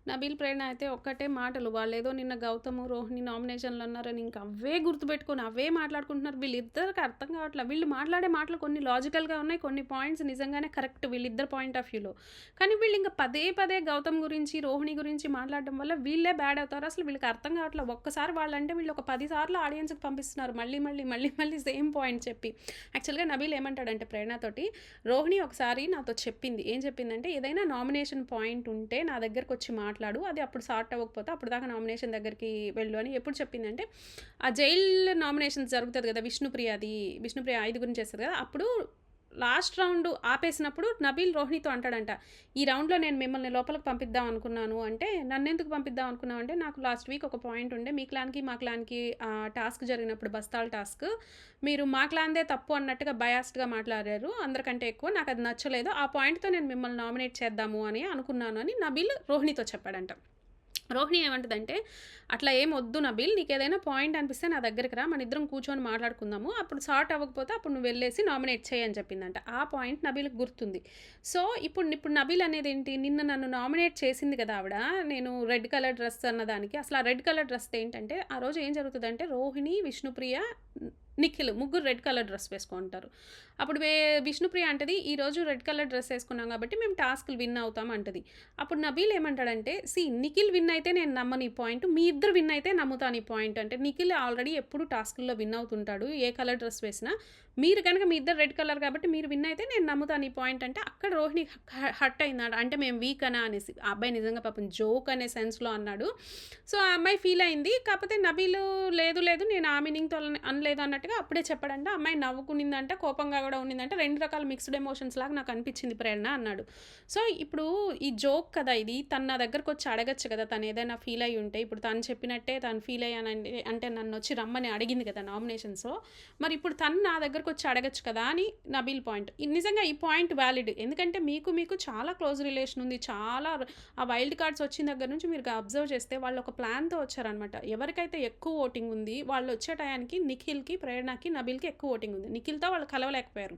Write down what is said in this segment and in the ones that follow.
నబీల్, ప్రేరణ అయితే ఒక్కటే మాటలు. వాళ్ళేదో నిన్న గౌతము, రోహిణి నామినేషన్‌లో అన్నారని ఇంక అవే గుర్తుపెట్టుకొని, అవే మాట్లాడుకుంటున్నారు. వీళ్ళిద్దరికి అర్థం కావట్ల. వీళ్ళు మాట్లాడే మాటలు కొన్ని లాజికల్‌గా ఉన్నాయి. కొన్ని పాయింట్స్ నిజంగానే కరెక్ట్ వీళ్ళిద్దరి పాయింట్ ఆఫ్ వ్యూలో. కానీ వీళ్ళింక పదే పదే గౌతమ్ గురించి, రోహిణి గురించి మాట్లాడడం వల్ల వీళ్ళే బ్యాడ్ అవుతారు. అసలు వీళ్ళకి అర్థం కావట్ల. ఒక్కసారి వాళ్ళంటే వీళ్ళు ఒక 10 సార్లు ఆడియన్స్‌కి పంపిస్తున్నారు. మళ్ళీ సేమ్ పాయింట్ చెప్పి. యాక్చువల్‌గా నబీల్ ఏమంటాడంటే ప్రేరణతోటి, రోహిణి ఒకసారి నాతో చెప్పింది. ఏం చెప్పిందంటే, "ఏదైనా నామినేషన్ పాయింట్ ఉంటే నా దగ్గరకొచ్చి మాట్లాడు. అది అప్పుడు సార్ట్ అవ్వకపోతే అప్పటిదాకా నామినేషన్ దగ్గరికి వెళ్ళు" అని ఎప్పుడు చెప్పిందంటే, ఆ జైల్ నామినేషన్స్ జరుగుతది కదా! విష్ణుప్రియ 5 చేస్తది కదా! అప్పుడు లాస్ట్ రౌండ్ ఆపేసినప్పుడు నబీల్ రోహిణితో అంటాడంట, "ఈ రౌండ్‌లో నేను మిమ్మల్ని లోపలికి పంపిద్దాం అనుకున్నాను" అంటే, "నన్నెందుకు పంపిద్దాం అనుకున్నావు" అంటే, "నాకు లాస్ట్ వీక్ ఒక పాయింట్ ఉండే. మీ క్లాన్‌కి, మా క్లాన్‌కి టాస్క్ జరిగినప్పుడు బస్తాల టాస్క్. మీరు మా క్లాన్‌దే తప్పు అన్నట్టుగా బయాస్డ్‌గా మాట్లాడారు. అందరికంటే ఎక్కువ. నాకది నచ్చలేదు. ఆ పాయింట్‌తో నేను మిమ్మల్ని నామినేట్ చేద్దాము అని అనుకున్నాను" అని నబీల్ రోహిణితో చెప్పాడంట. రోహిణి ఏమంటదంటే, "అట్లా ఏం ఒద్దు నబీల్. నీకేదైనా పాయింట్ అనిపిస్తే నా దగ్గరికి రా. మనిద్దరం కూర్చొని మాట్లాడుకుందాము. అప్పుడు సార్ట్ అవ్వకపోతే అప్పుడు నువ్వెళ్ళేసి నామినేట్ చెయ్యి" అని చెప్పిందంట. ఆ పాయింట్ నబీల్‌కి గుర్తుంది. సో, ఇప్పుడు నబీల్ అనేదేంటి, నిన్న నన్ను నామినేట్ చేసింది కదా ఆవిడ, నేను రెడ్ కలర్ డ్రెస్ అన్నదానికి. అసలు ఆ రెడ్ కలర్ డ్రెస్ ఏంటంటే, ఆ రోజు ఏం జరుగుతదంటే, రోహిణి, విష్ణుప్రియ, నిఖిల్ ముగ్గురు రెడ్ కలర్ డ్రెస్ వేసుకుంటారు. అప్పుడు విష్ణుప్రియ అంటది, "ఈరోజు రెడ్ కలర్ డ్రెస్ ఏసుకున్నాం కాబట్టి మేము టాస్క్‌లు విన్ అవుతాం" అంటది. అప్పుడు నబీల్ ఏమంటాడంటే, నిఖిల్ విన్ అయితే నేను నమ్మను ఈ పాయింట్. మీ ఇద్దరు విన్ అయితే నమ్ముతాను ఈ పాయింట్" అంటే, నిఖిల్ ఆల్రెడీ ఎప్పుడు టాస్కుల్లో విన్ అవుతుంటాడు. ఏ కలర్ డ్రెస్ వేసినా. మీరు గనక మీ ఇద్దరు రెడ్ కలర్ కాబట్టి మీరు విన్ అయితే నేను నమ్ముతాను ఈ పాయింట్ అంటే, అక్కడ రోహిణి హర్ట్ అయిందట. అంటే మేము వీక్ అనా అనేసి. ఆ అబ్బాయి నిజంగా పాపం జోక్ అనే సెన్స్‌లో అన్నాడు. సో, ఆ అమ్మాయి ఫీల్ అయింది. కాకపోతే నబీలు, లేదు నేను ఆ మీనింగ్‌తో అనలేదు అన్నట్టుగా అప్పుడే చెప్పాడంట. ఆ అమ్మాయి నవ్వుకునిందంట, కోపంగా గూడా ఉండిందంట. 2 రకాల మిక్స్డ్ ఎమోషన్స్ లాగా నాకు అనిపించింది ప్రేరణ అన్నాడు. సో, ఇప్పుడు ఈ జోక్ కదా ఇది. తను నా దగ్గరకొచ్చి అడగొచ్చు కదా! తనేదైనా ఫీల్ అయ్యి ఉంటే. ఇప్పుడు తను చెప్పినట్టే తను ఫీల్ అయ్యానండి అంటే నన్నొచ్చి రమ్మని అడిగింది కదా నామినేషన్స్‌లో. మరి ఇప్పుడు తను నా దగ్గరకొచ్చి అడగొచ్చు కదా! అని నబీల్ పాయింట్. నిజంగా ఈ పాయింట్ వాలిడ్. ఎందుకంటే మీకు చాలా క్లోజ్ రిలేషన్ ఉంది. చాలా ఆ వైల్డ్ కార్డ్స్ వచ్చిన దగ్గర నుంచి మీరు అబ్జర్వ్ చేస్తే వాళ్ళు ఒక ప్లాన్‌తో వచ్చారనమాట. ఎవరికైతే ఎక్కువ ఓటింగ్ ఉంది, వాళ్ళు వచ్చే టయానికి నిఖిల్‌కి, ప్రేరణకి, నబీల్‌కి ఎక్కువ ఓటింగ్ ఉంది. నిఖిల్‌తో వాళ్ళు కలవలేకపోయారు.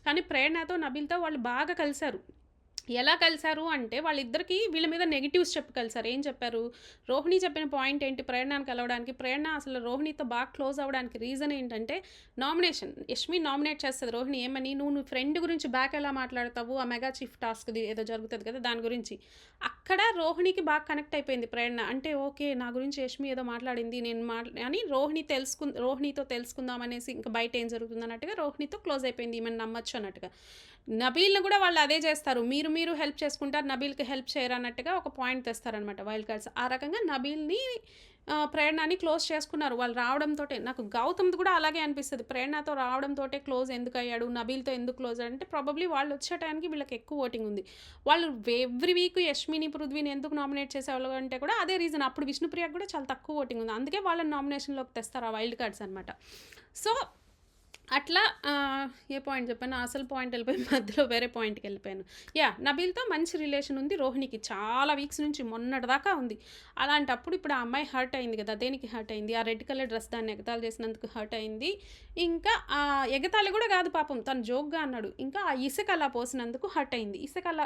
కానీ ప్రేరణతో, నబీల్‌తో వాళ్ళు బాగా కలిసారు. ఎలా కలిసారు అంటే, వాళ్ళిద్దరికీ వీళ్ళ మీద నెగెటివ్స్ చెప్పి కలిసారు. ఏం చెప్పారు? రోహిణి చెప్పిన పాయింట్ ఏంటి ప్రేరణని కలవడానికి? ప్రేరణ అసలు రోహిణితో బాగా క్లోజ్ అవ్వడానికి రీజన్ ఏంటంటే, నామినేషన్. యష్మి నామినేట్ చేస్తది రోహిణి ఏమని, "నువ్వు నీ ఫ్రెండ్ గురించి బ్యాక్ ఎలా మాట్లాడతావు? ఆ మెగా చీఫ్ టాస్క్‌ది ఏదో జరుగుతది కదా! దాని గురించి." అక్కడ రోహిణికి బాగా కనెక్ట్ అయిపోయింది ప్రేరణ. అంటే ఓకే. నా గురించి యష్మి ఏదో మాట్లాడింది. నేను అని రోహిణితో తెలుసుకుందాం అనేసి ఇంక బయట ఏం జరుగుతుందన్నట్టుగా రోహిణితో క్లోజ్ అయిపోయింది. ఈమెను నమ్మొచ్చు అన్నట్టుగా. నబీల్‌ని గూడా వాళ్ళు అదే జేస్తారు. మీరు హెల్ప్ చేసుకుంటారు. నబీల్‌కి హెల్ప్ చేయరన్నట్టుగా ఒక పాయింట్ తెస్తారనమాట వైల్డ్ కార్డ్స్. ఆ రకంగా నబీల్‌ని ప్రేరణని క్లోజ్ చేసుకున్నారు. వాళ్ళు రావడంతోటే. నాకు గౌతమ్‌ది కూడా అలాగే అనిపిస్తది. ప్రేరణతో రావడంతోటే క్లోజ్ ఎందుకయ్యాడు? నబీల్‌తో ఎందుకు క్లోజ్ అంటే ప్రాబబ్లీ వాళ్ళొచ్చే టయానికి వీళ్ళకి ఎక్కువ ఓటింగ్ ఉంది. వాళ్ళు ఎవ్రీ వీక్ యష్మిని, పృథ్వీని ఎందుకు నామినేట్ చేసేవాళ్ళు అంటే కూడా అదే రీజన్. అప్పుడు విష్ణుప్రియకి కూడా చాలా తక్కువ ఓటింగ్ ఉంది. అందుకే వాళ్ళని నామినేషన్‌లోకి తెస్తారు ఆ వైల్డ్ కార్డ్స్ అనమాట. సో, అట్లా ఏ పాయింట్ చెప్పాను? అసలు పాయింట్ ఎళ్ళిపోయి మధ్యలో వేరే పాయింట్‌కెళ్ళిపోయాను. నబీల్‌తో మంచి రిలేషన్ ఉంది రోహిణికి. చాలా వీక్స్ నుంచి మొన్నటిదాకా ఉంది. అలాంటప్పుడు ఇప్పుడు ఆ అమ్మాయి హర్ట్ అయింది గదా! దేనికి హర్ట్ అయింది? ఆ రెడ్ కలర్ డ్రెస్ దాన్ని ఎగతాళి చేసినందుకు హర్ట్ అయింది. ఇంకా ఎగతాళి గూడా గాదు పాపం. తను జోక్‌గా అన్నాడు. ఇంకా ఆ ఇసుక అలా పోసినందుకు హర్ట్ అయింది.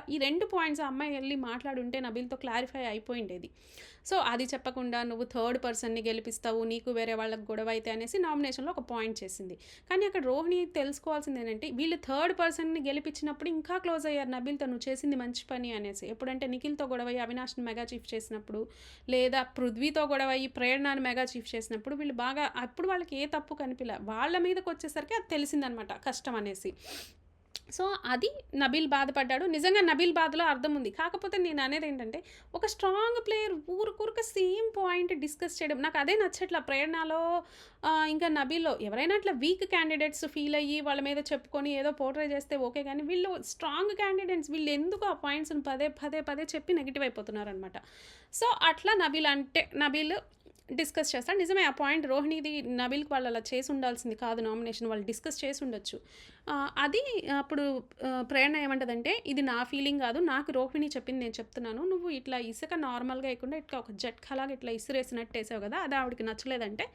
ఈ 2 పాయింట్స్ ఆ అమ్మాయి ఎళ్లి మాట్లాడుంటే నబీల్‌తో క్లారిఫై అయిపోయిండేది. సో, అది చెప్పకుండా నువ్వు థర్డ్ పర్సన్‌ని గెలిపిస్తావు. నీకు వేరే వాళ్ళకి గొడవైతే అనేసి నామినేషన్‌లో ఒక పాయింట్ చేసింది. కానీ అక్కడ రోహిణి తెలుసుకోవాల్సిందేంటంటే, వీళ్ళు థర్డ్ పర్సన్‌ని గెలిపించినప్పుడు ఇంకా క్లోజ్ అయ్యారు నబీల్‌తో. "నువ్వు చేసింది మంచి పని" అనేసి. ఎప్పుడంటే నిఖిల్‌తో గొడవయ్యి అవినాష్‌ని మెగా చీఫ్ చేసినప్పుడు, లేదా పృథ్వీతో గొడవయ్యి ప్రేరణని మెగా చీఫ్ చేసినప్పుడు వీళ్ళు బాగా అప్పుడు వాళ్ళకి ఏ తప్పు కనిపియలే. వాళ్ళ మీదకొచ్చేసరికి అది తెలిసిందనమాట కష్టం అనేసి. సో, అది నబీల్ బాధపడ్డాడు. నిజంగా నబీల్ బాధలో అర్థం ఉంది. కాకపోతే నేననేదేంటంటే, ఒక స్ట్రాంగ్ ప్లేయర్ ఊరుకూరుక సేమ్ పాయింట్ డిస్కస్ చేయడం నాకదే నచ్చట్ల. ప్రేరణలో ఇంకా నబీల్‌లో ఎవరైనా అట్లా వీక్ క్యాండిడేట్స్ ఫీల్ అయ్యి వాళ్ళ మీద చెప్పుకొని ఏదో పోర్ట్రే చేస్తే ఓకే గానీ, వీళ్ళు స్ట్రాంగ్ క్యాండిడేట్స్ వీళ్ళెందుకు ఆ పాయింట్స్‌ని పదే చెప్పి నెగెటివ్ అయిపోతున్నారనమాట. సో, అట్లా నబీల్ డిస్కస్ చేస్తాడు. నిజమే ఆ పాయింట్ రోహిణిది నబీల్‌కి వాళ్ళు అలా చేసుండాల్సింది కాదు నామినేషన్. వాళ్ళు డిస్కస్ చేసుండొచ్చు. అది అప్పుడు అప్పుడు ప్రేరణ ఏమంటదంటే, "ఇది నా ఫీలింగ్ గాదు. నాకు రోహిణి చెప్పింది నేను చెప్తున్నాను. నువ్వు ఇట్లా ఇసుక నార్మల్‌గా ఎయకుండా ఇట్లా ఒక జట్కాలాగా ఇట్లా ఇసిరేసినట్టు ఎసావు గదా! అది ఆవిడకి నచ్చలేదంటే."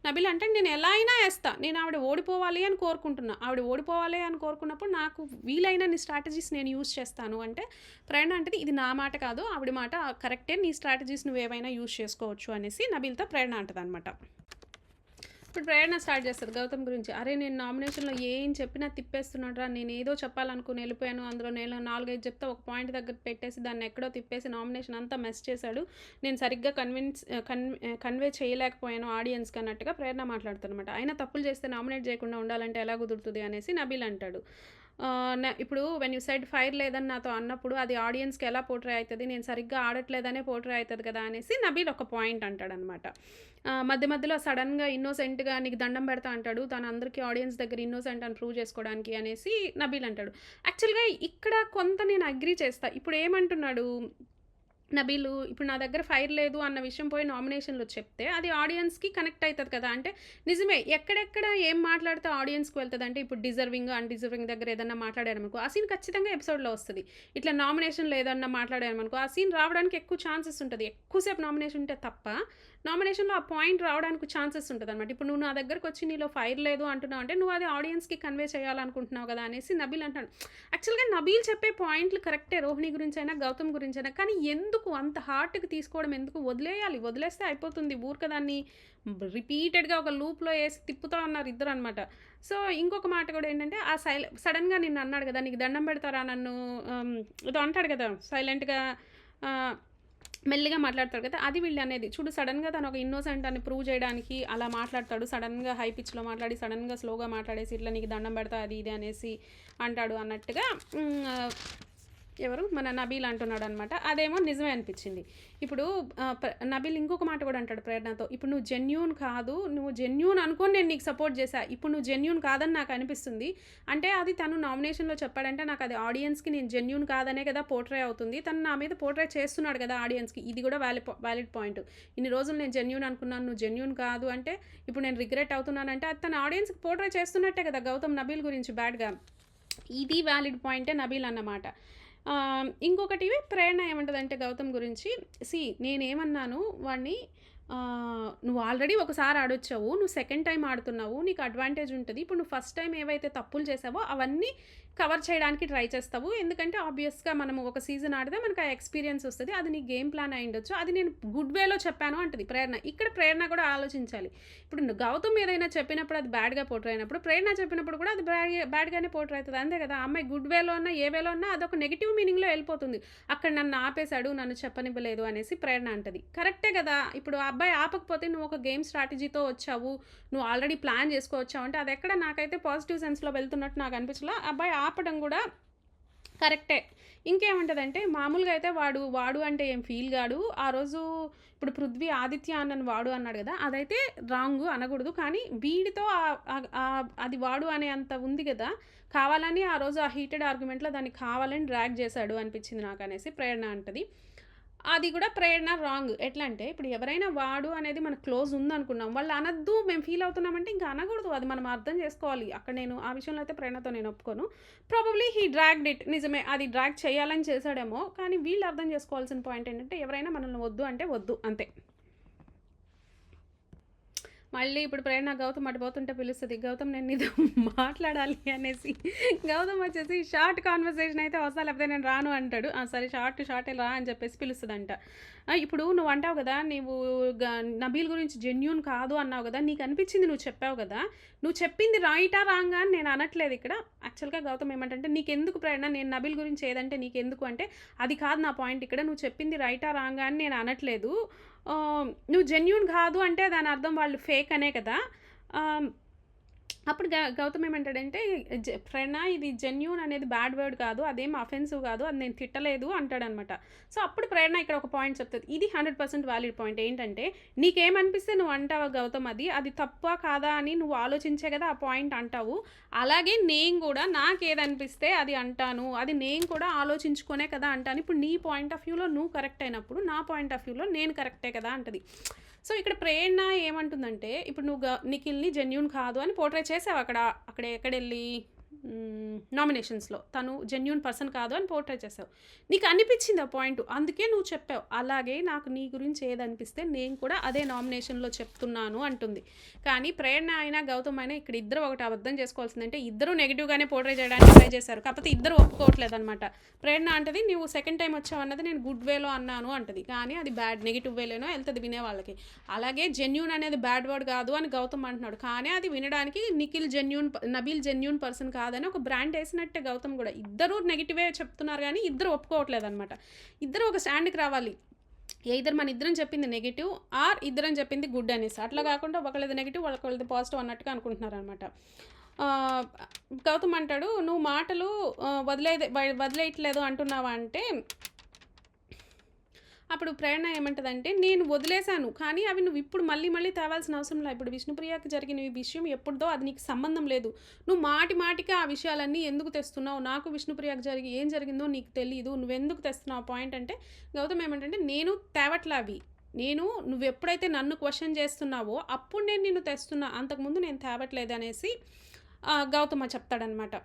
నబీల్ అంటే, "నేను ఎలా అయినా ఏస్తా. నేను ఆవిడ ఓడిపోవాలి అని కోరుకుంటున్నా. ఆవిడ ఓడిపోవాలి అని కోరుకున్నప్పుడు నాకు వీలైనన్ని స్ట్రాటజీస్ నేను యూజ్ చేస్తాను." అంటే ప్రేరణ అంటది, "ఇది నా మాట కాదు. ఆవిడ మాట కరెక్టే. నీ స్ట్రాటజీస్ నువ్వేవైనా యూజ్ చేసుకోవచ్చు." అనేసి నబీల్‌తో ప్రేరణ అంటదనమాట. ఇప్పుడు ప్రేరణ స్టార్ట్ చేస్తది గౌతమ్ గురించి. "అరే! నేను నామినేషన్‌లో ఏం చెప్పినా తిప్పేస్తున్నాడురా. నేనేదో చెప్పాలనుకుని ఎళ్ళిపోయాను. అందులో నేను 4, 5 చెప్తే ఒక పాయింట్ దగ్గర పెట్టేసి దాన్ని ఎక్కడో తిప్పేసి నామినేషన్ అంతా మెస్ చేశాడు. నేను సరిగ్గా కన్వే చేయలేకపోయాను ఆడియన్స్‌కి" అన్నట్టుగా ప్రేరణ మాట్లాడుతదనమాట. అయినా తప్పులు చేస్తే నామినేట్ చేయకుండా ఉండాలంటే ఎలా కుదురుతది అనేసి నబీల్ అంటాడు. ఇప్పుడు వెన్ యూ సెడ్ ఫైర్ లేదని నాతో అన్నప్పుడు అది ఆడియన్స్‌కి ఎలా పోర్ట్రే అయితది? నేను సరిగ్గా ఆడట్లేదనే పోర్ట్రే అయితది కదా! అనేసి నబీల్ ఒక పాయింట్ అంటాడనమాట. మధ్య మధ్యలో సడెన్‌గా ఇన్నోసెంట్‌గా నీకు దండం పెడతా అంటాడు. తను అందరికి ఆడియన్స్ దగ్గర ఇన్నోసెంట్ అని ప్రూవ్ చేసుకోవడానికి అనేసి నబీల్ అంటాడు. యాక్చువల్‌గా ఇక్కడ కొంత నేను అగ్రీ చేస్తా. ఇప్పుడు ఏమంటున్నాడు నబీలు, ఇప్పుడు నా దగ్గర ఫైర్ లేదు అన్న విషయం పోయి నామినేషన్‌లో చెప్తే అది ఆడియన్స్‌కి కనెక్ట్ అయితది కదా! అంటే నిజమే ఎక్కడెక్కడ ఏం మాట్లాడితే ఆడియన్స్‌కి వెళ్తదంటే ఇప్పుడు డిజర్వింగ్, అన్‌డిజర్వింగ్ దగ్గర ఏదన్నా మాట్లాడారనుకో ఆ సీన్ ఖచ్చితంగా ఎపిసోడ్‌లో వస్తది. ఇట్లా నామినేషన్‌లో ఏదన్నా మాట్లాడామనుకో ఆ సీన్ రావడానికి ఎక్కువ ఛాన్సెస్ ఉంటది. ఎక్కువసేపు నామినేషన్ ఉంటే తప్ప నామినేషన్‌లో ఆ పాయింట్ రావడానికి ఛాన్సెస్ ఉంటదనమాట. ఇప్పుడు నువ్వు నా దగ్గరకొచ్చి నీలో ఫైర్ లేదు అంటున్నావంటే నువ్వు అది ఆడియన్స్‌కి కన్వే చేయాలనుకుంటున్నావు కదా! అనేసి నబీల్ అంటాడు. యాక్చువల్‌గా నబీల్ చెప్పే పాయింట్లు కరెక్టే. రోహిణి గురించైనా, గౌతమ్ గురించైనా. కానీ ఎందుకు అంత హార్ట్‌కి తీసుకోవడం ఎందుకు? వదిలేయాలి. వదిలేస్తే అయిపోతుంది. ఊరికే దాన్ని రిపీటెడ్‌గా ఒక లూప్‌లో ఏసి తిప్పుతా ఉన్నారు ఇద్దరనమాట. సో, ఇంకొక మాట కూడా ఏంటంటే, ఆ సడెన్‌గా నిన్న అన్నాడు కదా! "నీకు దండం పెడతారా నన్ను" ఏదో అంటాడు కదా! సైలెంట్‌గా ఆహ్, మెల్లిగా మాట్లాడతాడు కదా! అది వీళ్ళనేది. చూడు సడెన్‌గా తను ఒక ఇన్నోసెంట్ అని ప్రూవ్ చేయడానికి అలా మాట్లాడతాడు. సడెన్‌గా హై పిచ్‌లో మాట్లాడి, సడెన్‌గా స్లోగా మాట్లాడేసి, ఇట్లా నీకు దండం పెడతా అది ఇది అనేసి అంటాడు అన్నట్టుగా ఎవరు మన నబీల్ అంటున్నాడనమాట. అదేమో నిజమే అనిపిచ్చింది. ఇప్పుడు నబీల్ ఇంకొక మాట కూడా అంటాడు ప్రేరణతో. "ఇప్పుడు నువ్వు జెన్యూన్ కాదు. నువ్వు జెన్యూన్ అనుకోని నేను నీకు సపోర్ట్ చేశా. ఇప్పుడు నువ్వు జెన్యూన్ కాదని నాకు అనిపిస్తుంది." అంటే అది తను నామినేషన్‌లో చెప్పాడంటే నాకు అది ఆడియన్స్‌కి నేను జెన్యూన్ కాదనే కదా పోర్ట్రే అవుతుంది. తను నా మీద పోర్ట్రే చేస్తున్నాడు కదా ఆడియన్స్‌కి. ఇది కూడా వాలిడ్ పాయింట్. ఇన్ని రోజులు నేను జెన్యూన్ అనుకున్నాను. నువ్వు జెన్యూన్ కాదు అంటే ఇప్పుడు నేను రిగ్రెట్ అవుతున్నానంటే అది తన ఆడియన్స్‌కి పోర్ట్రే చేస్తున్నట్టే కదా గౌతమ్ నబీల్ గురించి బ్యాడ్‌గా. ఇది వాలిడ్ పాయింటే నబీల్ అన్నమాట. ఇంకొకటి ప్రేరణ ఏమంటదంటే గౌతమ్ గురించి, నేనేమన్నాను వాడిని "నువ్వు ఆల్రెడీ ఒకసారి ఆడొచ్చావు. నువ్వు సెకండ్ టైమ్ ఆడుతున్నావు. నీకు అడ్వాంటేజ్ ఉంటది. ఇప్పుడు నువ్వు ఫస్ట్ టైమ్ ఏవైతే తప్పులు చేశావో అవన్నీ కవర్ చేయడానికి ట్రై చేస్తావు. ఎందుకంటే ఆబ్వియస్‌గా మనము ఒక సీజన్ ఆడితే మనకు ఆ ఎక్స్‌పీరియన్స్ వస్తది. అది నీ గేమ్ ప్లాన్ అయ్యుండొచ్చు. అది నేను గుడ్ వేలో చెప్పాను" అంటది ప్రేరణ. ఇక్కడ ప్రేరణ కూడా ఆలోచించాలి. ఇప్పుడు గౌతమ్ ఏదైనా చెప్పినప్పుడు అది బ్యాడ్‌గా పోర్ట్రే అయినప్పుడు, ప్రేరణ చెప్పినప్పుడు కూడా అది బ్యాడ్‌గానే పోర్ట్రే అయితది. అంతే కదా! ఆ అమ్మాయి గుడ్ వేలో అన్నా, ఏ వేలో అన్నా అదొక నెగెటివ్ మీనింగ్‌లో ఎళ్ళిపోతుంది. అక్కడ నన్ను ఆపేశాడు, నన్ను చెప్పనివ్వలేదు అనేసి ప్రేరణ అంటది. కరెక్టే కదా! ఇప్పుడు ఆ అబ్బాయి ఆపకపోతే నువ్వు ఒక గేమ్ స్ట్రాటజీతో వచ్చావు. నువ్వు ఆల్రెడీ ప్లాన్ చేసుకొచ్చావు అంటే అదెక్కడ నాకైతే పాజిటివ్ సెన్స్‌లో వెళ్తున్నట్టు నాకు అనిపించలా. అబ్బాయి ఆపడం కూడా కరెక్టే. ఇంకేముంటదంటే మామూలుగా అయితే వాడు అంటే ఏం ఫీల్ గాడు. ఆ రోజు ఇప్పుడు 'పృథ్వీ ఆదిత్య' అన్నని వాడు అన్నాడు గదా! అదైతే రాంగు అనగూడదు. కానీ వీడితో అది వాడు అనే అంత ఉంది గదా! కావాలని ఆ రోజు ఆ హీటెడ్ ఆర్గ్యుమెంట్‌లో దాన్ని కావాలని డ్రాగ్ జేశాడు అనిపిచ్చింది నాకనేసి ప్రేరణ అంటది. అది గూడా ప్రేరణ రాంగ్. ఎట్లా అంటే ఇప్పుడు ఎవరైనా వాడు అనేది మనకు క్లోజ్ ఉందనుకున్నాం. వాళ్ళు అనొద్దు మేము ఫీల్ అవుతున్నామంటే ఇంక అనగూడదు. అది మనం అర్థం చేసుకోవాలి. అక్కడ నేను ఆ విషయంలో అయితే ప్రేరణతో నేను ఒప్పుకోను. Probably he dragged it. నిజమే. అది డ్రాగ్ చేయాలని చేశాడేమో! కానీ వీళ్ళు అర్థం చేసుకోవాల్సిన పాయింట్ ఏంటంటే ఎవరైనా మనల్ని వద్దు అంటే వద్దు అంతే. మళ్ళీ ఇప్పుడు ప్రేరణ గౌతమ్ అటు పోతుంటే పిలుస్తది. "గౌతమ్ నేను నీతో మాట్లాడాలి" అనేసి. గౌతమ్ వచ్చేసి షార్ట్ కాన్వర్సేషన్ అయితే వస్తా లేకపోతే నేను రాను అంటాడు. సరే షార్టే రా అని చెప్పేసి పిలుస్తదంట. ఇప్పుడు నువ్వు అంటావు గదా! నీవు గ నబీల్ గురించి జెన్యూన్ కాదు అన్నావు గదా! నీకు అనిపించింది నువ్వు చెప్పావు గదా! నువ్వు చెప్పింది రైటా రాంగా అని నేను అనట్లేదు ఇక్కడ. యాక్చువల్‌గా గౌతమ్ ఏమంటంటే నీకెందుకు ప్రేరణ నేను నబీల్ గురించి ఏదంటే నీకెందుకు అంటే, అది కాదు నా పాయింట్ ఇక్కడ. నువ్వు చెప్పింది రైటా రాంగా అని నేను అనట్లేదు. నువ్వు జెన్యూన్ కాదు అంటే దాని అర్థం వాళ్ళు ఫేక్ అనే కదా! ఆహ్, అప్పుడు గౌతమ్ ఏమంటాడంటే, "ప్రేరణ ఇది జెన్యూన్ అనేది బ్యాడ్ వర్డ్ కాదు. అదేం అఫెన్సివ్ కాదు. అది నేను తిట్టలేదు" అంటాడనమాట. సో, అప్పుడు ప్రేరణ ఇక్కడ ఒక పాయింట్ చెప్తది. ఇది 100% వాలిడ్ పాయింట్. ఏంటంటే, నీకేమనిపిస్తే నువ్వు అంటావా గౌతమ్ అది తప్పా కాదా అని నువ్వు ఆలోచించే కదా ఆ పాయింట్ అంటావు. అలాగే నేను కూడా నాకేదనిపిస్తే అది అంటాను. అది నేను కూడా ఆలోచించుకునే కదా అంటాను. ఇప్పుడు నీ పాయింట్ ఆఫ్ వ్యూలో నువ్వు కరెక్ట్ అయినప్పుడు, నా పాయింట్ ఆఫ్ వ్యూలో నేను కరెక్టే కదా అంటది. సో, ఇక్కడ ప్రేరణ ఏమంటుందంటే, ఇప్పుడు నువ్వు నిఖిల్‌ని జెన్యూన్ కాదు అని పోర్ట్రే చేసావు అక్కడ ఎక్కడెళ్ళి నామినేషన్స్‌లో తను జెన్యూన్ పర్సన్ కాదు అని పోర్ట్రే చేసావు. నీకు అనిపించింది ఆ పాయింట్. అందుకే నువ్వు చెప్పావు. అలాగే నాకు నీ గురించి ఏదనిపిస్తే నేను కూడా అదే నామినేషన్‌లో చెప్తున్నాను అంటుంది. కానీ ప్రేరణ అయినా, గౌతమ్ అయినా ఇక్కడ ఇద్దరు ఒకటి అర్థం చేసుకోవాల్సిందంటే ఇద్దరు నెగెటివ్‌గానే పోర్ట్రే చేయడానికి ట్రై చేశారు. కాకపోతే ఇద్దరు ఒప్పుకోవట్లేదనమాట. ప్రేరణ అంటది నువ్వు సెకండ్ టైమ్ వచ్చావన్నది నేను గుడ్ వేలో అన్నాను అంటది. కానీ అది బ్యాడ్ నెగెటివ్ వేలోనో వెళ్తది వినేవాళ్ళకి. అలాగే జెన్యూన్ అనేది బ్యాడ్ వర్డ్ కాదు అని గౌతమ్ అంటున్నాడు. కానీ అది వినడానికి నబీల్ జెన్యూన్ పర్సన్ కాదని ఒక బ్రాండ్ వేసినట్టే గౌతమ్ కూడా. ఇద్దరు నెగిటివే చెప్తున్నారు కానీ ఇద్దరు ఒప్పుకోవట్లేదు అనమాట. ఇద్దరు ఒక స్టాండ్కి రావాలి. ఇద్దరు మన ఇద్దరం చెప్పింది నెగిటివ్ ఆర్ ఇద్దరం చెప్పింది గుడ్ అనేసి. అట్లా కాకుండా ఒకళ్ళది నెగిటివ్ ఒకళ్ళది పాజిటివ్ అన్నట్టుగా అనుకుంటున్నారు అనమాట. గౌతమ్ అంటాడు నువ్వు మాటలు వదిలేయట్లేదు అంటున్నావా అంటే అప్పుడు ప్రేరణ ఏమంటదంటే నేను వదిలేశాను కానీ అవి నువ్వు ఇప్పుడు మళ్ళీ తేవాల్సిన అవసరం లేదు. ఇప్పుడు విష్ణుప్రియకి జరిగిన ఈ విషయం ఎప్పుడుదో అది నీకు సంబంధం లేదు. నువ్వు మాటికి ఆ విషయాలన్నీ ఎందుకు తెస్తున్నావు? నాకు విష్ణుప్రియకి ఏం జరిగిందో నీకు తెలియదు. నువ్వెందుకు తెస్తున్నావు పాయింట్ అంటే గౌతమ్ ఏమంటే నేను తేవట్లా అవి. నువ్వు ఎప్పుడైతే నన్ను క్వశ్చన్ చేస్తున్నావో అప్పుడు నేను నిన్ను తెస్తున్నా, అంతకుముందు నేను తేవట్లేదు అనేసి గౌతమ్ చెప్తాడనమాట.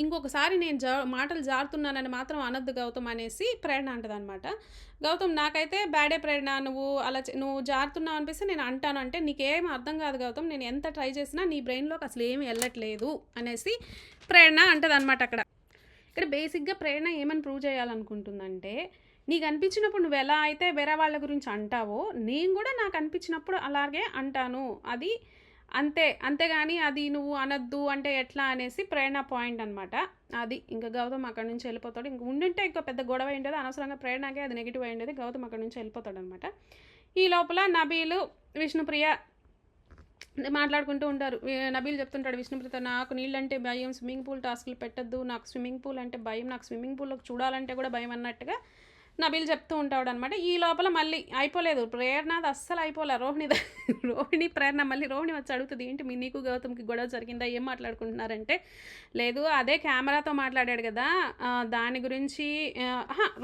ఇంకొకసారి నేను మాటలు జారుతున్నానని మాత్రం అనొద్దు గౌతమ్ అనేసి ప్రేరణ అంటదనమాట. గౌతమ్ నాకైతే బ్యాడే ప్రేరణ, నువ్వు జారుతున్నావు అనిపిస్తే నేను అంటాను అంటే నీకేం అర్థం కాదు గౌతమ్, నేను ఎంత ట్రై చేసినా నీ బ్రెయిన్లోకి అసలు ఏమి వెళ్ళట్లేదు అనేసి ప్రేరణ అంటదనమాట. ఇక్కడ బేసిక్గా ప్రేరణ ఏమని ప్రూవ్ చేయాలనుకుంటుందంటే నీకు అనిపించినప్పుడు నువ్వు ఎలా అయితే వేరే వాళ్ళ గురించి అంటావో నేను కూడా నాకు అనిపించినప్పుడు అలాగే అంటాను, అది అంతేగాని అది నువ్వు అనొద్దు అంటే ఎట్లా అనేసి ప్రేరణ పాయింట్ అనమాట. అది ఇంకా గౌతమ్ అక్కడి నుంచి వెళ్ళిపోతాడు. ఇంక ఉండింటే ఇంకో పెద్ద గొడవ అయ్యేది, అనవసరంగా ప్రేరణకే అది నెగిటివ్ అయ్యేది. గౌతమ్ అక్కడి నుంచి వెళ్ళిపోతాడు అనమాట. ఈ లోపల నబీలు విష్ణుప్రియ మాట్లాడుకుంటూ ఉంటారు. నబీల్ చెప్తుంటాడు విష్ణుప్రియతో నాకు నీళ్ళంటే భయం, స్విమ్మింగ్ పూల్ టాస్క్లు పెట్టద్దు, నాకు స్విమ్మింగ్ పూల్ అంటే భయం, నాకు స్విమ్మింగ్ పూల్లోకి చూడాలంటే కూడా భయం అన్నట్టుగా నబీల్ చెప్తూ ఉంటాడు అనమాట. ఈ లోపల మళ్ళీ అయిపోలేదు ప్రేరణది, అస్సలు అయిపోలే రోహిణి ప్రేరణ మళ్ళీ రోహిణి వచ్చి అడుగుతుంది ఏంటి నీకు గౌతమ్కి గొడవ జరిగిందా, ఏం మాట్లాడుకుంటున్నారంటే లేదు అదే కెమెరాతో మాట్లాడాడు కదా దాని గురించి.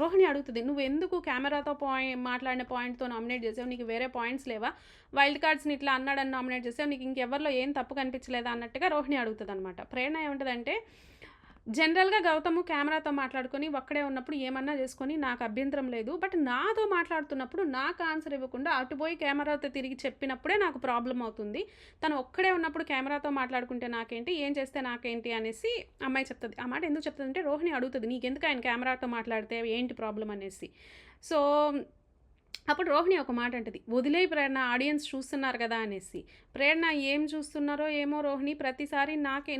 రోహిణి అడుగుతుంది నువ్వు ఎందుకు కెమెరాతో మాట్లాడిన పాయింట్తో నామినేట్ చేసావు, నీకు వేరే పాయింట్స్ లేవా, వైల్డ్ కార్డ్స్ని ఇట్లా అన్నాడని నామినేట్ చేసావు, నీకు ఇంకెవరిలో ఏం తప్పు కనిపించలేదా అన్నట్టుగా రోహిణి అడుగుతుంది అనమాట. ప్రేరణ ఏముంటుందంటే జనరల్గా గౌతమ్ కెమెరాతో మాట్లాడుకొని ఒక్కడే ఉన్నప్పుడు ఏమన్నా చేసుకొని నాకు అభ్యంతరం లేదు, బట్ నాతో మాట్లాడుతున్నప్పుడు నాకు ఆన్సర్ ఇవ్వకుండా అటుపోయి కెమెరాతో తిరిగి చెప్పినప్పుడే నాకు ప్రాబ్లం అవుతుంది. తను ఒక్కడే ఉన్నప్పుడు కెమెరాతో మాట్లాడుకుంటే నాకేంటి, ఏం చేస్తే నాకేంటి అనేసి అమ్మాయి చెప్తుంది. ఆ మాట ఎందుకు చెప్తుంది అంటే రోహిణి అడుగుతుంది నీకెందుకు ఆయన కెమెరాతో మాట్లాడితే ఏంటి ప్రాబ్లం అనేసి. సో అప్పుడు రోహిణి ఒక మాట అంటది వదిలేయి ప్రేరణ, ఆడియన్స్ చూస్తున్నారు కదా అనేసి. ప్రేరణ ఏం చూస్తున్నారో ఏమో రోహిణి, ప్రతిసారి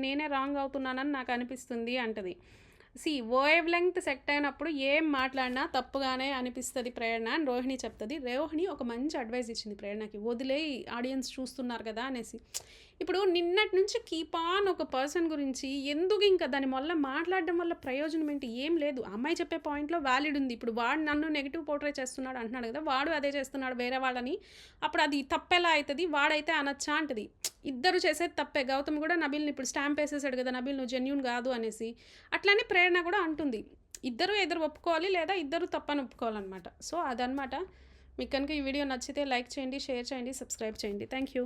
నేనే రాంగ్ అవుతున్నానని నాకు అనిపిస్తుంది అంటది. వేవ్ లెంగ్త్ సెట్ అయినప్పుడు ఏం మాట్లాడినా తప్పుగానే అనిపిస్తుంది ప్రేరణ అని రోహిణి చెప్తుంది. రోహిణి ఒక మంచి అడ్వైస్ ఇచ్చింది ప్రేరణకి, వదిలేయి ఆడియన్స్ చూస్తున్నారు కదా అనేసి. ఇప్పుడు నిన్నటి నుంచి కీప్ ఆన్ ఒక పర్సన్ గురించి ఎందుకు ఇంకా దాని వల్ల మాట్లాడడం వల్ల ప్రయోజనం ఏంటి, ఏం లేదు. అమ్మాయి చెప్పే పాయింట్లో వ్యాలిడ్ ఉంది. ఇప్పుడు వాడు నన్ను నెగిటివ్ పోర్ట్రే చేస్తున్నాడు అంటున్నాడు కదా, వాడు అదే చేస్తున్నాడు వేరే వాళ్ళని, అప్పుడు అది తప్పెలా అవుతుంది, వాడైతే అనొచ్చా అంటది. ఇద్దరు చేసేది తప్పే. గౌతమ్ కూడా నబీల్ని ఇప్పుడు స్టాంప్ వేసేసాడు కదా నబీల్ నువ్వు జెన్యూన్ కాదు అనేసి. అట్లానే ప్రేరణ కూడా అంటుంది ఇద్దరు ఒప్పుకోవాలి లేదా ఇద్దరు తప్పని ఒప్పుకోవాలన్నమాట. సో అదనమాట. మీకు కనుక ఈ వీడియో నచ్చితే లైక్ చేయండి, షేర్ చేయండి, సబ్స్క్రైబ్ చేయండి. Thank you.